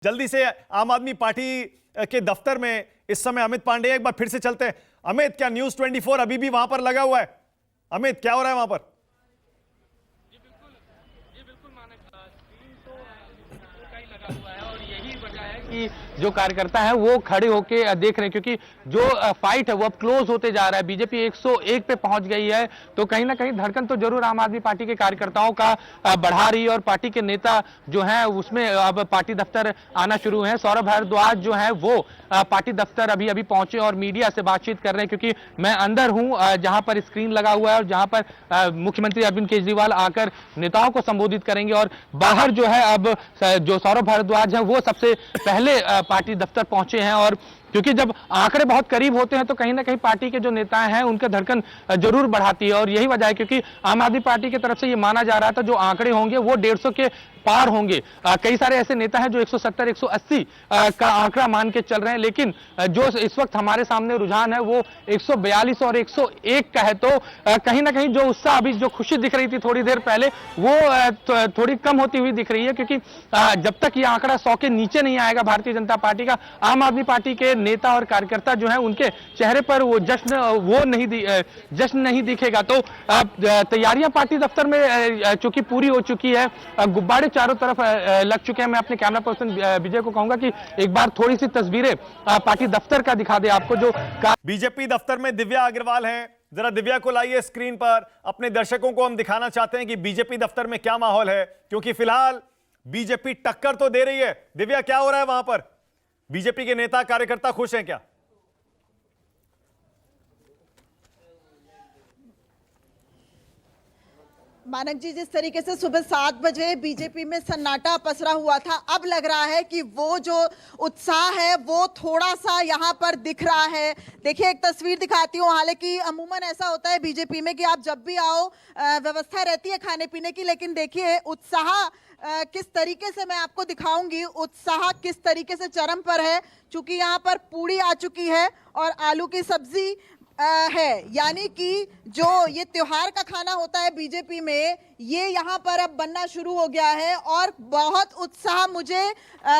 जल्दी से आम आदमी पार्टी के दफ्तर में इस समय अमित पांडे, एक बार फिर से चलते हैं। अमित, क्या न्यूज़ 24 अभी भी वहां पर लगा हुआ है? अमित, क्या हो रहा है वहां पर? जी बिल्कुल मानक, स्क्रीन तो का ही लगा हुआ है और यही वजह है कि जो कार्यकर्ता है वो खड़े होके देख रहे हैं, क्योंकि जो फाइट है वो अब क्लोज होते जा रहा है। बीजेपी 101 पे पहुंच गई है, तो कहीं ना कहीं धड़कन तो जरूर आम आदमी पार्टी के कार्यकर्ताओं का बढ़ा रही है और पार्टी के नेता जो हैं उसमें अब पार्टी दफ्तर आना शुरू है। सौरभ भारद्वाज जो है वो पार्टी दफ्तर अभी पहुंचे और मीडिया से बातचीत कर रहे हैं, क्योंकि मैं अंदर हूं जहां पर स्क्रीन लगा हुआ है और जहां पर मुख्यमंत्री अरविंद केजरीवाल आकर नेताओं को संबोधित करेंगे। और बाहर जो है अब जो सौरभ भारद्वाज है वो सबसे पहले पार्टी दफ्तर पहुंचे हैं, और क्योंकि जब आंकड़े बहुत करीब होते हैं तो कहीं ना कहीं पार्टी के जो नेता हैं उनके धड़कन जरूर बढ़ाती है। और यही वजह है, क्योंकि आम आदमी पार्टी की तरफ से ये माना जा रहा था जो आंकड़े होंगे वो 150 के पार होंगे। कई सारे ऐसे नेता हैं जो 170 180 का आंकड़ा मान के चल रहे हैं, लेकिन जो इस वक्त हमारे सामने रुझान है वो 142 और 101 का है। तो कहीं ना कहीं जो उत्साह, अभी जो खुशी दिख रही थी थोड़ी देर पहले, वो थोड़ी कम होती हुई दिख रही है, क्योंकि जब तक ये आंकड़ा 100 के नीचे नहीं आएगा भारतीय जनता पार्टी का, आम आदमी पार्टी के नेता और कार्यकर्ता जो है उनके चेहरे पर वो जश्न नहीं दिखेगा। तो तैयारियां पार्टी दफ्तर में चूंकि पूरी हो चुकी है, गुब्बारे चारों तरफ लग चुके हैं। मैं अपने कैमरा पर्सन विजय को कहूंगा कि एक बार थोड़ी सी तस्वीरें पार्टी दफ्तर का दिखा दे आपको। जो बीजेपी दफ्तर में दिव्या अग्रवाल हैं, जरा दिव्या को लाइए स्क्रीन पर। अपने दर्शकों को हम दिखाना चाहते हैं कि बीजेपी दफ्तर में क्या माहौल है, क्योंकि फिलहाल बीजेपी टक्कर तो दे रही है। दिव्या, क्या हो रहा है वहां पर? बीजेपी के नेता कार्यकर्ता खुश हैं क्या? मानक जी, जिस तरीके से सुबह 7 बजे बीजेपी में सन्नाटा पसरा हुआ था, अब लग रहा है कि वो जो उत्साह है वो थोड़ा सा यहाँ पर दिख रहा है। देखिए, एक तस्वीर दिखाती हूँ। हालांकि अमूमन ऐसा होता है बीजेपी में कि आप जब भी आओ व्यवस्था रहती है खाने पीने की, लेकिन देखिए उत्साह किस तरीके से मैं आपको दिखाऊंगी, उत्साह किस तरीके से चरम पर है। चूंकि यहाँ पर पूड़ी आ चुकी है और आलू की सब्जी है, यानी कि जो ये त्योहार का खाना होता है बीजेपी में, ये यहाँ पर अब बनना शुरू हो गया है और बहुत उत्साह मुझे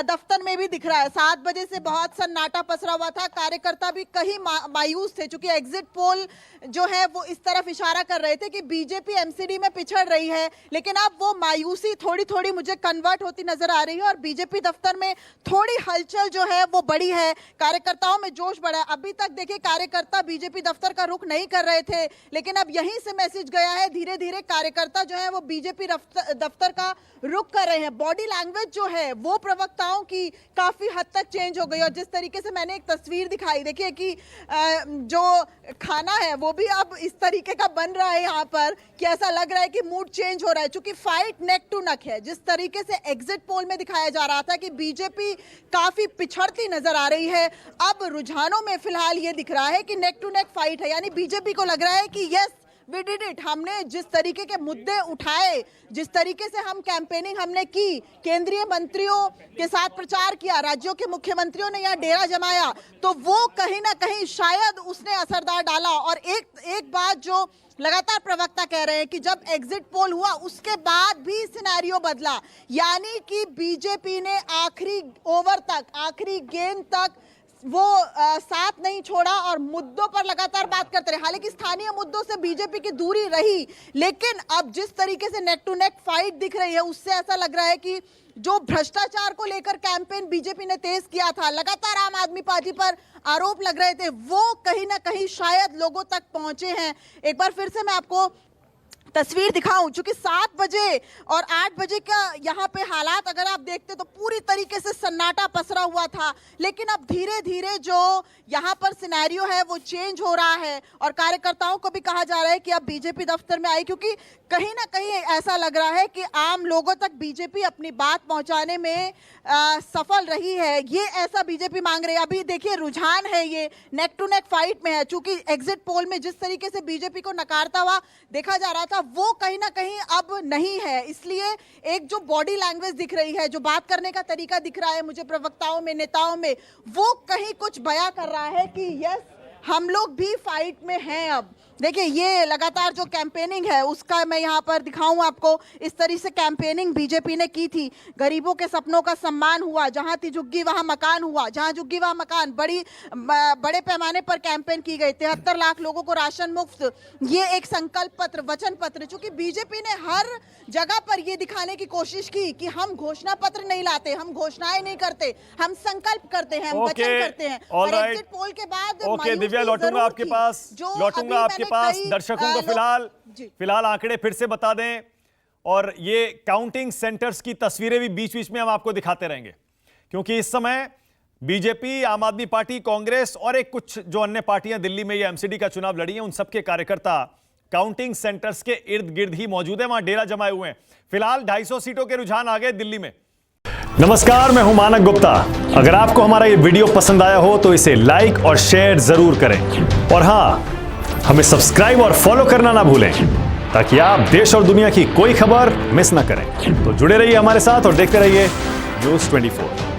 दफ्तर में भी दिख रहा है। 7 बजे से बहुत सन्नाटा पसरा हुआ था, कार्यकर्ता भी कहीं मायूस थे, क्योंकि एग्जिट पोल जो है वो इस तरफ इशारा कर रहे थे कि बीजेपी एमसीडी में पिछड़ रही है, लेकिन अब वो मायूसी थोड़ी थोड़ी मुझे कन्वर्ट होती नजर आ रही है और बीजेपी दफ्तर में थोड़ी हलचल जो है वो बड़ी है, कार्यकर्ताओं में जोश बढ़ा है। अभी तक देखिए कार्यकर्ता बीजेपी दफ्तर का रुख नहीं कर रहे थे, लेकिन अब यहीं से मैसेज गया है, धीरे धीरे कार्यकर्ता जो है वो बीजेपी दफ्तर का रुख कर रहे हैं। बॉडी लैंग्वेज जो है वो प्रवक्ताओं की काफी हद तक चेंज हो गई और जिस तरीके से मैंने एक तस्वीर दिखाई, देखिए कि जो खाना है वो भी अब इस तरीके का बन रहा है यहाँ पर कि ऐसा लग रहा है कि मूड चेंज हो रहा है, क्योंकि फाइट नेक टू नेक है। जिस तरीके से एग्जिट पोल में दिखाया जा रहा था कि बीजेपी काफी पिछड़ती नजर आ रही है, अब रुझानों में फिलहाल ये दिख रहा है कि नेक टू नेक फाइट है। यानी बीजेपी को लग रहा है कि यस वी डिड इट, हमने जिस तरीके के मुद्दे उठाए, जिस तरीके से हम कैंपेनिंग हमने की, केंद्रीय मंत्रियों के साथ प्रचार किया, राज्यों के मुख्यमंत्रियों ने यहाँ डेरा जमाया, तो वो कहीं ना कहीं शायद उसने असरदार डाला। और एक बात जो लगातार प्रवक्ता कह रहे हैं कि जब एग्जिट पोल हुआ उसके बाद भी सिनेरियो बदला, यानी कि बीजेपी ने आखिरी ओवर तक, आखिरी गेंद तक वो साथ नहीं छोड़ा और मुद्दों पर लगातार बात करते रहे। हालांकि स्थानीय मुद्दों से बीजेपी की दूरी रही, लेकिन अब जिस तरीके से नेक टू नेक फाइट दिख रही है उससे ऐसा लग रहा है कि जो भ्रष्टाचार को लेकर कैंपेन बीजेपी ने तेज किया था, लगातार आम आदमी पार्टी पर आरोप लग रहे थे, वो कहीं ना कहीं शायद लोगों तक पहुंचे हैं। एक बार फिर से मैं आपको तस्वीर दिखाऊं, चूंकि 7 बजे और 8 बजे का यहाँ पे हालात अगर आप देखते तो पूरी तरीके से सन्नाटा पसरा हुआ था, लेकिन अब धीरे धीरे जो यहाँ पर सिनेरियो है वो चेंज हो रहा है और कार्यकर्ताओं को भी कहा जा रहा है कि अब बीजेपी दफ्तर में आई, क्योंकि कहीं ना कहीं ऐसा लग रहा है कि आम लोगों तक बीजेपी अपनी बात पहुंचाने में सफल रही है। ये ऐसा बीजेपी मांग रही है। अभी देखिए रुझान है ये नेक टू नेक फाइट में है, चूंकि एग्जिट पोल में जिस तरीके से बीजेपी को नकारता हुआ देखा जा रहा था वो कहीं ना कहीं अब नहीं है, इसलिए एक जो बॉडी लैंग्वेज दिख रही है, जो बात करने का तरीका दिख रहा है मुझे प्रवक्ताओं में, नेताओं में, वो कहीं कुछ बयां कर रहा है कि यस हम लोग भी फाइट में हैं। अब देखिए ये लगातार जो कैंपेनिंग है उसका मैं यहाँ पर दिखाऊं आपको। इस तरह से कैंपेनिंग बीजेपी ने की थी। गरीबों के सपनों का सम्मान हुआ, जहां थी झुग्गी वहां मकान हुआ, जहां झुग्गी वहां मकान, बड़े पैमाने पर कैंपेन की गई। 73 लाख लोगों को राशन मुफ्त, ये एक संकल्प पत्र, वचन पत्र, चूंकि बीजेपी ने हर जगह पर ये दिखाने की कोशिश की कि हम घोषणा पत्र नहीं लाते, हम घोषणाएं नहीं करते, हम संकल्प करते हैं, हम वचन करते हैं। और एग्जिट पोल के बाद ओके दिव्या, लौटूंगा आपके पास, दर्शकों को फिलहाल आंकड़े फिर से बता दें, और ये काउंटिंग सेंटर्स की तस्वीरें भी बीच बीच में हम आपको दिखाते रहेंगे, क्योंकि इस समय बीजेपी, आम आदमी पार्टी, कांग्रेस और एक कुछ जो अन्य पार्टियां दिल्ली में ये एमसीडी का चुनाव लड़ी हैं, उन सबके कार्यकर्ता काउंटिंग सेंटर्स के इर्द गिर्द ही मौजूद है, वहां डेरा जमाए हुए हैं। फिलहाल 250 सीटों के रुझान आ गए दिल्ली में। नमस्कार, मैं हूं मानक गुप्ता। अगर आपको हमारा ये वीडियो पसंद आया हो तो इसे लाइक और शेयर जरूर करें, और हां, हमें सब्सक्राइब और फॉलो करना ना भूलें, ताकि आप देश और दुनिया की कोई खबर मिस ना करें। तो जुड़े रहिए हमारे साथ और देखते रहिए न्यूज़ 24।